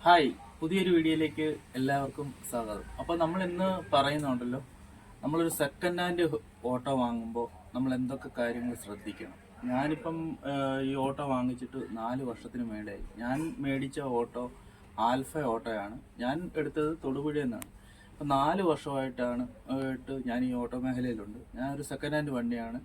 Hi, പുതിയൊരു വീഡിയോയിലേക്ക് എല്ലാവർക്കും സ്വാഗതം. അപ്പോൾ നമ്മൾ ഇന്ന് പറയുന്നുണ്ടല്ലോ, നമ്മളൊരു സെക്കൻഡ് ഹാൻഡ് ഓട്ടോ വാങ്ങുമ്പോൾ നമ്മൾ എന്തൊക്കെ കാര്യങ്ങൾ ശ്രദ്ധിക്കണം. ഞാനിപ്പം ഈ ഓട്ടോ വാങ്ങിച്ചിട്ട് 4 വർഷത്തിന് മേലെയായി. ഞാൻ മേടിച്ച ഓട്ടോ ആൽഫ ഓട്ടോയാണ്. ഞാൻ എടുത്തത് തൊടുപുഴയിൽ നിന്നാണ്. അപ്പം 4 വർഷമായിട്ടാണ് ഞാൻ ഈ ഓട്ടോ മേഖലയിലുണ്ട്. ഞാനൊരു സെക്കൻഡ് ഹാൻഡ് വണ്ടിയാണ്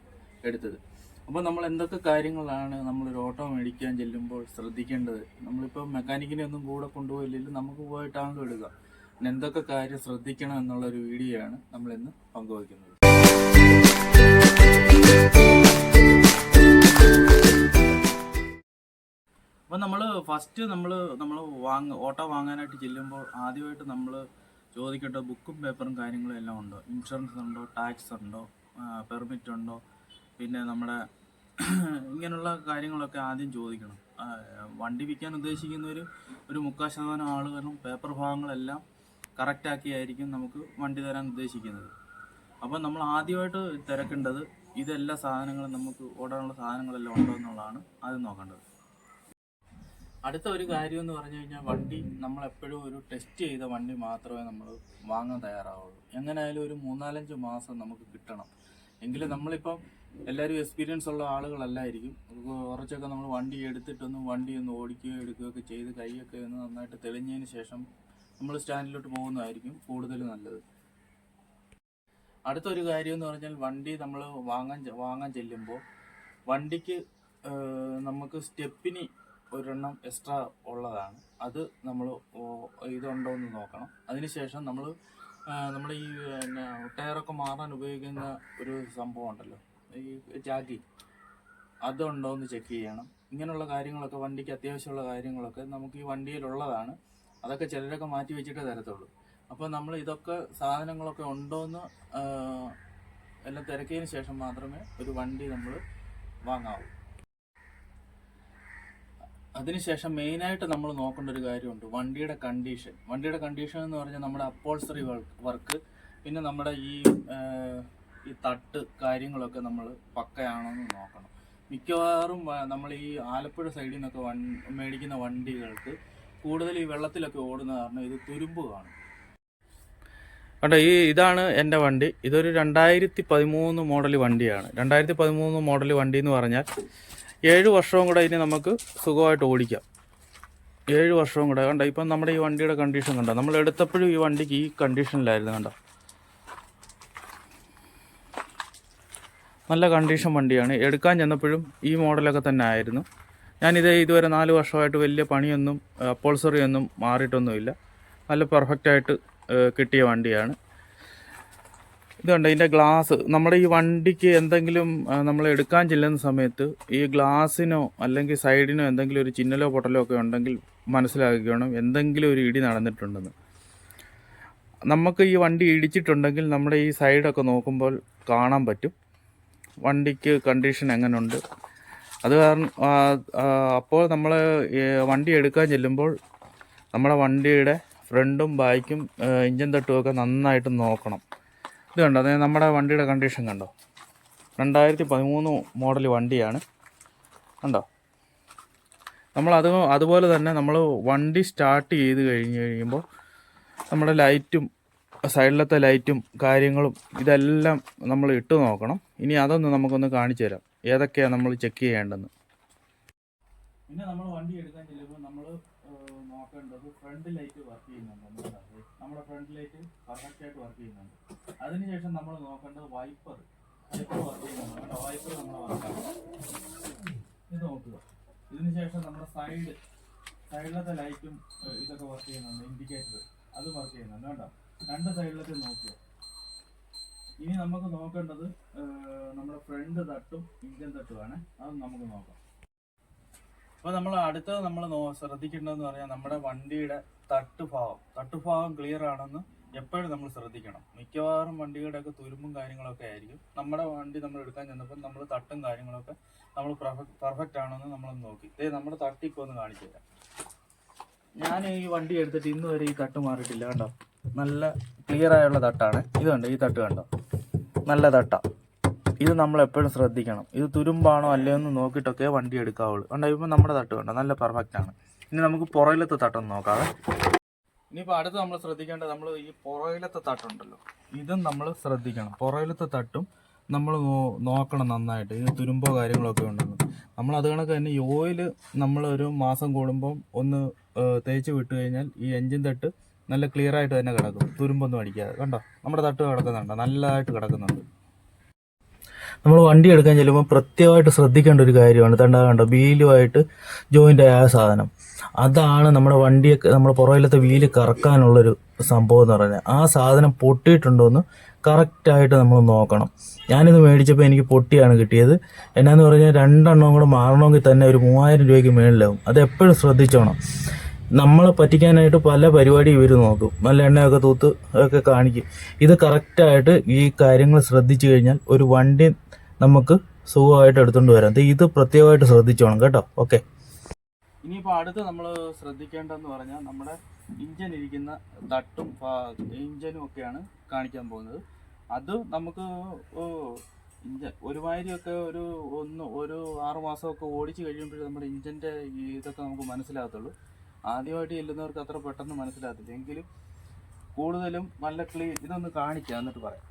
എടുത്തത്. അപ്പോൾ നമ്മൾ എന്തൊക്കെ കാര്യങ്ങളാണ് നമ്മളൊരു ഓട്ടോ മേടിക്കാൻ ചെല്ലുമ്പോൾ ശ്രദ്ധിക്കേണ്ടത്? നമ്മളിപ്പോൾ മെക്കാനിക്കിനെ ഒന്നും കൂടെ കൊണ്ടുപോയില്ലെങ്കിൽ നമുക്ക് പോയിട്ടാണല്ലോ എടുക്കുക. പിന്നെ എന്തൊക്കെ കാര്യം ശ്രദ്ധിക്കണം എന്നുള്ളൊരു വീഡിയോ ആണ് നമ്മളിന്ന് പങ്കുവയ്ക്കുന്നത്. അപ്പോൾ നമ്മൾ ഫസ്റ്റ് നമ്മൾ ഓട്ടോ വാങ്ങാനായിട്ട് ചെല്ലുമ്പോൾ ആദ്യമായിട്ട് നമ്മൾ ചോദിക്കേണ്ട ബുക്കും പേപ്പറും കാര്യങ്ങളും എല്ലാം ഉണ്ടോ, ഇൻഷുറൻസ് ഉണ്ടോ, ടാക്സ് ഉണ്ടോ, പെർമിറ്റ് ഉണ്ടോ, പിന്നെ നമ്മുടെ ഇങ്ങനെയുള്ള കാര്യങ്ങളൊക്കെ ആദ്യം ചോദിക്കണം. വണ്ടി വിൽക്കാൻ ഉദ്ദേശിക്കുന്നവർ ഒരു 30% ആളുകളും പേപ്പർ ഭാഗങ്ങളെല്ലാം കറക്റ്റാക്കിയായിരിക്കും നമുക്ക് വണ്ടി തരാൻ ഉദ്ദേശിക്കുന്നത്. അപ്പോൾ നമ്മൾ ആദ്യമായിട്ട് തിരക്കേണ്ടത് ഇതെല്ലാ സാധനങ്ങളും നമുക്ക് ഓടാനുള്ള സാധനങ്ങളെല്ലാം ഉണ്ടോ എന്നുള്ളതാണ് ആദ്യം നോക്കേണ്ടത്. അടുത്ത ഒരു കാര്യം എന്ന് പറഞ്ഞു കഴിഞ്ഞാൽ, വണ്ടി നമ്മളെപ്പോഴും ഒരു ടെസ്റ്റ് ചെയ്ത വണ്ടി മാത്രമേ നമ്മൾ വാങ്ങാൻ തയ്യാറാവുള്ളൂ. എങ്ങനെയായാലും ഒരു 3-4 മാസം നമുക്ക് കിട്ടണം. എങ്കിലും നമ്മളിപ്പം എല്ലാവരും എക്സ്പീരിയൻസ് ഉള്ള ആളുകളല്ലായിരിക്കും. കുറച്ചൊക്കെ നമ്മൾ വണ്ടി ഒന്ന് ഓടിക്കുകയോ എടുക്കുകയൊക്കെ ചെയ്ത് കൈയൊക്കെ ഒന്ന് നന്നായിട്ട് തെളിഞ്ഞതിന് ശേഷം നമ്മൾ സ്റ്റാൻഡിലോട്ട് പോകുന്നതായിരിക്കും കൂടുതൽ നല്ലത്. അടുത്തൊരു കാര്യം എന്ന് പറഞ്ഞാൽ, വണ്ടി നമ്മൾ വാങ്ങാൻ ചെല്ലുമ്പോൾ വണ്ടിക്ക് നമുക്ക് സ്റ്റെപ്പിനി ഒരെണ്ണം എക്സ്ട്രാ ഉള്ളതാണ്. അത് നമ്മൾ ഇതുണ്ടോ എന്ന് നോക്കണം. അതിനുശേഷം നമ്മൾ ഈ ടയറൊക്കെ മാറാൻ ഉപയോഗിക്കുന്ന ഒരു സംഭവം ഉണ്ടല്ലോ, ഈ ജാക്കി, അതുണ്ടോ എന്ന് ചെക്ക് ചെയ്യണം. ഇങ്ങനെയുള്ള കാര്യങ്ങളൊക്കെ, വണ്ടിക്ക് അത്യാവശ്യമുള്ള കാര്യങ്ങളൊക്കെ നമുക്ക് ഈ വണ്ടിയിലുള്ളതാണ്. അതൊക്കെ ചിലരൊക്കെ മാറ്റി വെച്ചിട്ടേ തരത്തുള്ളൂ. അപ്പോൾ നമ്മൾ ഇതൊക്കെ സാധനങ്ങളൊക്കെ ഉണ്ടോയെന്ന് എല്ലാം തിരക്കിയതിന് ശേഷം മാത്രമേ ഒരു വണ്ടി നമ്മൾ വാങ്ങാവൂ. അതിനുശേഷം മെയിനായിട്ട് നമ്മൾ നോക്കേണ്ട ഒരു കാര്യമുണ്ട്, വണ്ടിയുടെ കണ്ടീഷൻ. വണ്ടിയുടെ കണ്ടീഷൻ എന്ന് പറഞ്ഞാൽ നമ്മുടെ അപ്പോൾസറി വർക്ക്, പിന്നെ നമ്മുടെ ഈ തട്ട് കാര്യങ്ങളൊക്കെ നമ്മൾ പക്കയാണോ എന്ന് നോക്കണം. മിക്കവാറും നമ്മൾ ഈ ആലപ്പുഴ സൈഡിൽ നിന്നൊക്കെ മേടിക്കുന്ന വണ്ടികൾക്ക് കൂടുതൽ ഈ വെള്ളത്തിലൊക്കെ ഓടുന്ന കാരണം ഇത് തുരുമ്പ് കാണും. കണ്ടോ, ഇതാണ് എൻ്റെ വണ്ടി. ഇതൊരു 2013 മോഡൽ വണ്ടിയാണ്. 2013 മോഡൽ വണ്ടി എന്ന് പറഞ്ഞാൽ 7 വർഷവും കൂടെ ഇനി നമുക്ക് സുഖമായിട്ട് ഓടിക്കാം. 7 വർഷവും കൂടെ. കണ്ടോ, ഇപ്പം നമ്മുടെ ഈ വണ്ടിയുടെ കണ്ടീഷൻ കണ്ടോ, നമ്മൾ എടുത്തപ്പോഴും ഈ വണ്ടിക്ക് ഈ കണ്ടീഷനിലായിരുന്നു. കണ്ടോ, നല്ല കണ്ടീഷൻ വണ്ടിയാണ്. എടുക്കാൻ ചെന്നപ്പോഴും ഈ മോഡലൊക്കെ തന്നെ ആയിരുന്നു. ഇതുവരെ 4 വർഷമായിട്ട് വലിയ പണിയൊന്നും അപ്പോൾസറി ഒന്നും മാറിയിട്ടൊന്നുമില്ല. നല്ല പെർഫെക്റ്റായിട്ട് കിട്ടിയ വണ്ടിയാണ്. ഇതുണ്ട് ഇതിൻ്റെ ഗ്ലാസ്. നമ്മുടെ ഈ വണ്ടിക്ക് എന്തെങ്കിലും നമ്മൾ എടുക്കാൻ ചെല്ലുന്ന സമയത്ത് ഈ ഗ്ലാസ്സിനോ അല്ലെങ്കിൽ സൈഡിനോ എന്തെങ്കിലും ഒരു ചിന്നലോ പൊട്ടലോ ഒക്കെ ഉണ്ടെങ്കിൽ മനസ്സിലാക്കണം എന്തെങ്കിലും ഒരു ഇടി നടന്നിട്ടുണ്ടെന്ന്. നമുക്ക് ഈ വണ്ടി ഇടിച്ചിട്ടുണ്ടെങ്കിൽ നമ്മുടെ ഈ സൈഡൊക്കെ നോക്കുമ്പോൾ കാണാൻ പറ്റും വണ്ടിക്ക് കണ്ടീഷൻ എങ്ങനെയുണ്ട്. അത് കാരണം അപ്പോൾ നമ്മൾ വണ്ടി എടുക്കാൻ ചെല്ലുമ്പോൾ നമ്മുടെ വണ്ടിയുടെ ഫ്രണ്ടും ബാക്കും എഞ്ചിൻ തട്ടുമൊക്കെ നന്നായിട്ട് നോക്കണം. ഇത് കണ്ടോ, അതായത് നമ്മുടെ വണ്ടിയുടെ കണ്ടീഷൻ കണ്ടോ, 2013 മോഡൽ വണ്ടിയാണ്. കണ്ടോ, അതുപോലെ തന്നെ നമ്മൾ വണ്ടി സ്റ്റാർട്ട് ചെയ്ത് കഴിയുമ്പോൾ നമ്മുടെ ലൈറ്റും സൈഡിലത്തെ ലൈറ്റും കാര്യങ്ങളും ഇതെല്ലാം നമ്മൾ ഇട്ട് നോക്കണം. ഇനി അതൊന്ന് നമുക്കൊന്ന് കാണിച്ചു തരാം ഏതൊക്കെയാണ് നമ്മൾ ചെക്ക് ചെയ്യേണ്ടതെന്ന്. പിന്നെ നമ്മൾ വണ്ടി എടുക്കാൻ ചെല്ലുമ്പോൾ നമ്മൾ നോക്കേണ്ടത് ഫ്രണ്ട് ലൈറ്റ് വർക്ക് ചെയ്യുന്നുണ്ടോ. നമ്മുടെ ഫ്രണ്ട് ലൈറ്റ് പെർഫെക്റ്റ് ആയിട്ട് വർക്ക് ചെയ്യുന്നുണ്ട്. അതിനുശേഷം നമ്മൾ നോക്കേണ്ടത് വൈപ്പർ വർക്ക് ചെയ്യുന്നുണ്ട്. വൈപ്പർ നമ്മൾ വർക്കാണ്, ഇത് നോക്കുക. ഇതിനുശേഷം നമ്മുടെ സൈഡിലത്തെ ലൈറ്റും ഇതൊക്കെ വർക്ക് ചെയ്യുന്നുണ്ട്. ഇൻഡിക്കേറ്റർ അത് വർക്ക് ചെയ്യുന്നുണ്ട്. കേട്ടോ, 2 സൈഡിലൊക്കെ നോക്കുക. ഇനി നമുക്ക് നോക്കേണ്ടത് നമ്മുടെ ഫ്രണ്ട് തട്ടും ഇഞ്ചൻ തട്ടുമാണ്. അത് നമുക്ക് നോക്കാം. അപ്പോൾ നമ്മൾ അടുത്തത് നമ്മൾ ശ്രദ്ധിക്കേണ്ടതെന്ന് പറഞ്ഞാൽ നമ്മുടെ വണ്ടിയുടെ തട്ടുഭാഗം ക്ലിയർ ആണെന്ന് എപ്പോഴും നമ്മൾ ശ്രദ്ധിക്കണം. മിക്കവാറും വണ്ടികളുടെയൊക്കെ തുരുമ്പും കാര്യങ്ങളൊക്കെ ആയിരിക്കും. നമ്മുടെ വണ്ടി നമ്മൾ എടുക്കാൻ ചെന്നപ്പോൾ നമ്മൾ തട്ടും കാര്യങ്ങളൊക്കെ നമ്മൾ പെർഫെക്റ്റ് ആണെന്ന് നമ്മളൊന്ന് നോക്കി. നമ്മുടെ തട്ടിപ്പോൾ ഒന്ന് കാണിച്ചു തരാം. ഞാൻ ഈ വണ്ടി എടുത്തിട്ട് ഇന്ന് വരെ ഈ തട്ട് മാറിയിട്ടില്ല. കണ്ടോ, നല്ല ക്ലിയർ ആയുള്ള തട്ടാണ്. ഇത് കണ്ടോ, ഈ തട്ട് കണ്ടോ, നല്ല തട്ടാണ്. ഇത് നമ്മൾ എപ്പോഴും ശ്രദ്ധിക്കണം. ഇത് തുരുമ്പാണോ അല്ലയോ എന്ന് നോക്കിയിട്ടൊക്കെ വണ്ടി എടുക്കാവുള്ളൂ. കണ്ടോ, ഇപ്പം നമ്മുടെ തട്ട് കണ്ടോ, നല്ല പെർഫെക്റ്റ് ആണ്. ഇനി നമുക്ക് പുറകിലത്തെ തട്ടൊന്ന് നോക്കാതെ. ഇനിയിപ്പോൾ അടുത്ത് നമ്മൾ ശ്രദ്ധിക്കേണ്ടത്, നമ്മൾ ഈ പുറകിലത്തെ തട്ടുണ്ടല്ലോ, ഇതും നമ്മൾ ശ്രദ്ധിക്കണം. പുറകിലത്തെ തട്ടും നമ്മൾ നോക്കണം നന്നായിട്ട്, ഇത് തുരുമ്പോ കാര്യങ്ങളൊക്കെ ഉണ്ടെന്ന്. നമ്മൾ അത് കണക്ക് തന്നെ ഈ ഓയിൽ നമ്മളൊരു മാസം കൂടുമ്പം ഒന്ന് തേച്ച് വിട്ട് കഴിഞ്ഞാൽ ഈ എൻജിൻ തട്ട് നല്ല ക്ലിയർ ആയിട്ട് തന്നെ കിടക്കും, തുരുമ്പൊന്നും അടിക്കാതെ. കണ്ടോ, നമ്മുടെ തട്ട് കിടക്കുന്നുണ്ട്, നല്ലതായിട്ട് കിടക്കുന്നുണ്ട്. നമ്മൾ വണ്ടി എടുക്കാൻ ചെല്ലുമ്പോൾ പ്രത്യേകമായിട്ട് ശ്രദ്ധിക്കേണ്ട ഒരു കാര്യമാണ്, കണ്ടോ വീലുമായിട്ട് ജോയിൻ്റ് ആയ സാധനം. അതാണ് നമ്മുടെ വണ്ടിയൊക്കെ, നമ്മുടെ പുറകിലത്തെ വീല് കറക്കാനുള്ളൊരു സംഭവം എന്ന് പറഞ്ഞാൽ. ആ സാധനം പൊട്ടിയിട്ടുണ്ടോ എന്ന് കറക്റ്റായിട്ട് നമ്മൾ നോക്കണം. ഞാനിത് മേടിച്ചപ്പോൾ എനിക്ക് പൊട്ടിയാണ് കിട്ടിയത്. എന്നാന്ന് പറഞ്ഞാൽ 2 എണ്ണം കൂടെ മാറണമെങ്കിൽ തന്നെ ഒരു 3000 രൂപയ്ക്ക് മേളിലാവും. അത് എപ്പോഴും ശ്രദ്ധിച്ചോണം. നമ്മളെ പറ്റിക്കാനായിട്ട് പല പരിപാടി ഇവർ നോക്കും, നല്ല എണ്ണയൊക്കെ തൂത്ത് ഒക്കെ കാണിക്കും. ഇത് കറക്റ്റായിട്ട് ഈ കാര്യങ്ങൾ ശ്രദ്ധിച്ചു കഴിഞ്ഞാൽ ഒരു വണ്ടി നമുക്ക് സുഖമായിട്ട് എടുത്തുകൊണ്ട് വരാം. ഇത് പ്രത്യേകമായിട്ട് ശ്രദ്ധിച്ചോണം കേട്ടോ. ഓക്കെ, ഇനിയിപ്പോൾ അടുത്ത് നമ്മൾ ശ്രദ്ധിക്കേണ്ടതെന്ന് പറഞ്ഞാൽ നമ്മുടെ ഇഞ്ചൻ ഇരിക്കുന്ന തട്ടും ഇഞ്ചനും ഒക്കെയാണ് കാണിക്കാൻ പോകുന്നത്. അത് നമുക്ക് ഇഞ്ചൻ ഒരുമാതിരിയൊക്കെ ഒരു 6 മാസമൊക്കെ ഓടിച്ച് കഴിയുമ്പോഴേ നമ്മുടെ ഇഞ്ചൻ്റെ ഇതൊക്കെ നമുക്ക് മനസ്സിലാകത്തുള്ളൂ. ആദ്യമായിട്ട് ചെല്ലുന്നവർക്ക് അത്ര പെട്ടെന്ന് മനസ്സിലാകത്തില്ല. എങ്കിലും കൂടുതലും നല്ല ക്ലീൻ ഇതൊന്ന് കാണിക്കാം, എന്നിട്ട് പറയാം.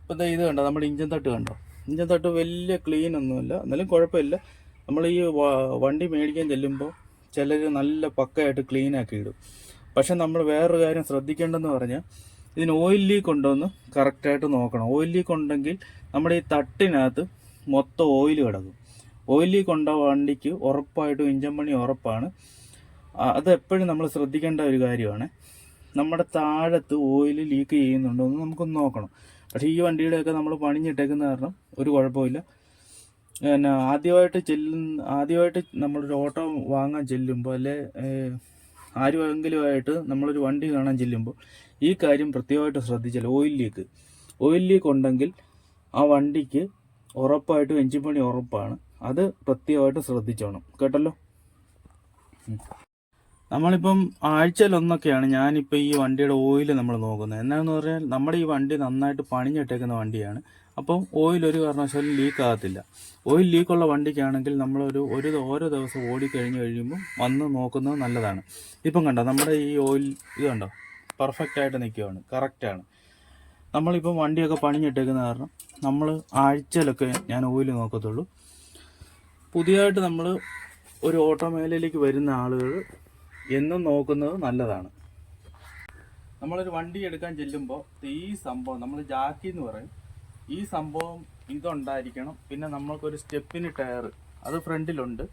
ഇപ്പം ഇത് കണ്ടോ, നമ്മുടെ ഇഞ്ചൻ തട്ട് കണ്ടോ. ഇഞ്ചൻ തട്ട് വലിയ ക്ലീൻ ഒന്നുമില്ല, എന്നാലും കുഴപ്പമില്ല. നമ്മൾ ഈ വണ്ടി മേടിക്കാൻ ചെല്ലുമ്പോൾ ചിലർ നല്ല പക്കയായിട്ട് ക്ലീനാക്കി ഇടും. പക്ഷെ നമ്മൾ വേറൊരു കാര്യം ശ്രദ്ധിക്കേണ്ടതെന്ന് പറഞ്ഞാൽ, ഇതിന് ഓയിൽ ലീക്ക് ഉണ്ടോ എന്ന് കറക്റ്റായിട്ട് നോക്കണം. ഓയിൽ ലീക്ക് ഉണ്ടെങ്കിൽ നമ്മുടെ ഈ തട്ടിനകത്ത് മൊത്തം ഓയിൽ കിടക്കും. ഓയിൽ ലീക്ക് ഉണ്ടോ വണ്ടിക്ക് ഉറപ്പായിട്ടും ഇഞ്ചൻ പണി ഉറപ്പാണ്. അത് എപ്പോഴും നമ്മൾ ശ്രദ്ധിക്കേണ്ട ഒരു കാര്യമാണ്. നമ്മുടെ താഴത്ത് ഓയിൽ ലീക്ക് ചെയ്യുന്നുണ്ടോ എന്ന് നമുക്കൊന്ന് നോക്കണം. പക്ഷേ ഈ വണ്ടിയുടെയൊക്കെ നമ്മൾ പണിഞ്ഞിട്ടേക്കുന്ന കാരണം ഒരു കുഴപ്പമില്ല. പിന്നെ ആദ്യമായിട്ട് നമ്മളൊരു ഓട്ടോ വാങ്ങാൻ ചെല്ലുമ്പോൾ, അല്ലെ ആരുമെങ്കിലുമായിട്ട് നമ്മളൊരു വണ്ടി കാണാൻ ചെല്ലുമ്പോൾ ഈ കാര്യം പ്രത്യേകമായിട്ട് ശ്രദ്ധിച്ചാൽ, ഓയിൽ ലീക്ക് ഉണ്ടെങ്കിൽ ആ വണ്ടിക്ക് ഉറപ്പായിട്ടും എഞ്ചിൻ പണി ഉറപ്പാണ്. അത് പ്രത്യേകമായിട്ട് ശ്രദ്ധിച്ചോണം കേട്ടല്ലോ. നമ്മളിപ്പം ആഴ്ചയിലൊന്നൊക്കെയാണ് ഞാനിപ്പോൾ ഈ വണ്ടിയുടെ ഓയിൽ നമ്മൾ നോക്കുന്നത്. എന്നാന്ന് പറഞ്ഞാൽ നമ്മുടെ ഈ വണ്ടി നന്നായിട്ട് പണിഞ്ഞിട്ടേക്കുന്ന വണ്ടിയാണ്. അപ്പം ഓയിൽ ഒരു കാരണവശാലും ലീക്ക് ആകത്തില്ല. ഓയിൽ ലീക്കുള്ള വണ്ടിക്കാണെങ്കിൽ ഓരോ ദിവസം കഴിയുമ്പോൾ വന്ന് നോക്കുന്നത് നല്ലതാണ്. ഇപ്പം കണ്ടോ, നമ്മുടെ ഈ ഓയിൽ ഇത് കണ്ടോ, പെർഫെക്റ്റായിട്ട് നിൽക്കുകയാണ്, കറക്റ്റാണ്. നമ്മളിപ്പം വണ്ടിയൊക്കെ പണിഞ്ഞിട്ടേക്കുന്ന കാരണം നമ്മൾ ആഴ്ചയിലൊക്കെ ഞാൻ ഓയിൽ നോക്കത്തുള്ളൂ. പുതിയതായിട്ട് നമ്മൾ ഒരു ഓട്ടോ മേഖലയിലേക്ക് വരുന്ന ആളുകൾ എന്നും നോക്കുന്നത് നല്ലതാണ്. നമ്മളൊരു വണ്ടി എടുക്കാൻ ചെല്ലുമ്പോൾ ഈ സംഭവം നമ്മൾ ജാക്കി എന്ന് പറയും, ഈ സംഭവം ഇതുണ്ടായിരിക്കണം. പിന്നെ നമ്മൾക്കൊരു സ്റ്റെപ്പിന് ടയർ അത് ഫ്രണ്ടിലുണ്ട്,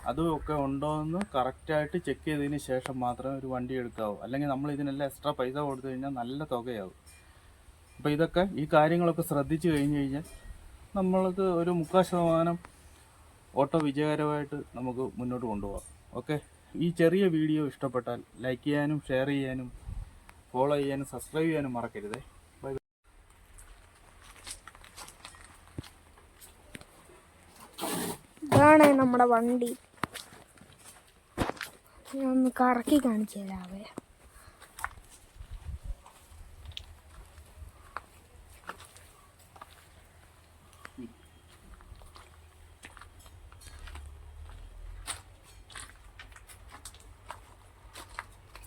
അതുമൊക്കെ ഉണ്ടോ എന്ന് കറക്റ്റായിട്ട് ചെക്ക് ചെയ്തതിന് ശേഷം മാത്രമേ ഒരു വണ്ടി എടുക്കാവൂ. അല്ലെങ്കിൽ നമ്മൾ ഇതിനെല്ലാം എക്സ്ട്രാ പൈസ കൊടുത്തു കഴിഞ്ഞാൽ നല്ല തുകയാവും. അപ്പോൾ ഈ കാര്യങ്ങളൊക്കെ ശ്രദ്ധിച്ചു കഴിഞ്ഞാൽ നമ്മൾക്ക് ഒരു 30% ഓട്ടോ വിജയകരമായിട്ട് നമുക്ക് മുന്നോട്ട് കൊണ്ടുപോകാം. ഓക്കെ, ഈ ചെറിയ വീഡിയോ ഇഷ്ടപ്പെട്ടാൽ ലൈക്ക് ചെയ്യാനും ഷെയർ ചെയ്യാനും ഫോളോ ചെയ്യാനും സബ്സ്ക്രൈബ് ചെയ്യാനും മറക്കരുതേ. ബൈ. ഇതാണ് നമ്മുടെ വണ്ടി. ഞാൻ ഒന്ന് കറക്കി കാണിച്ചു തരാവേ.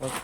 ഓക്കെ.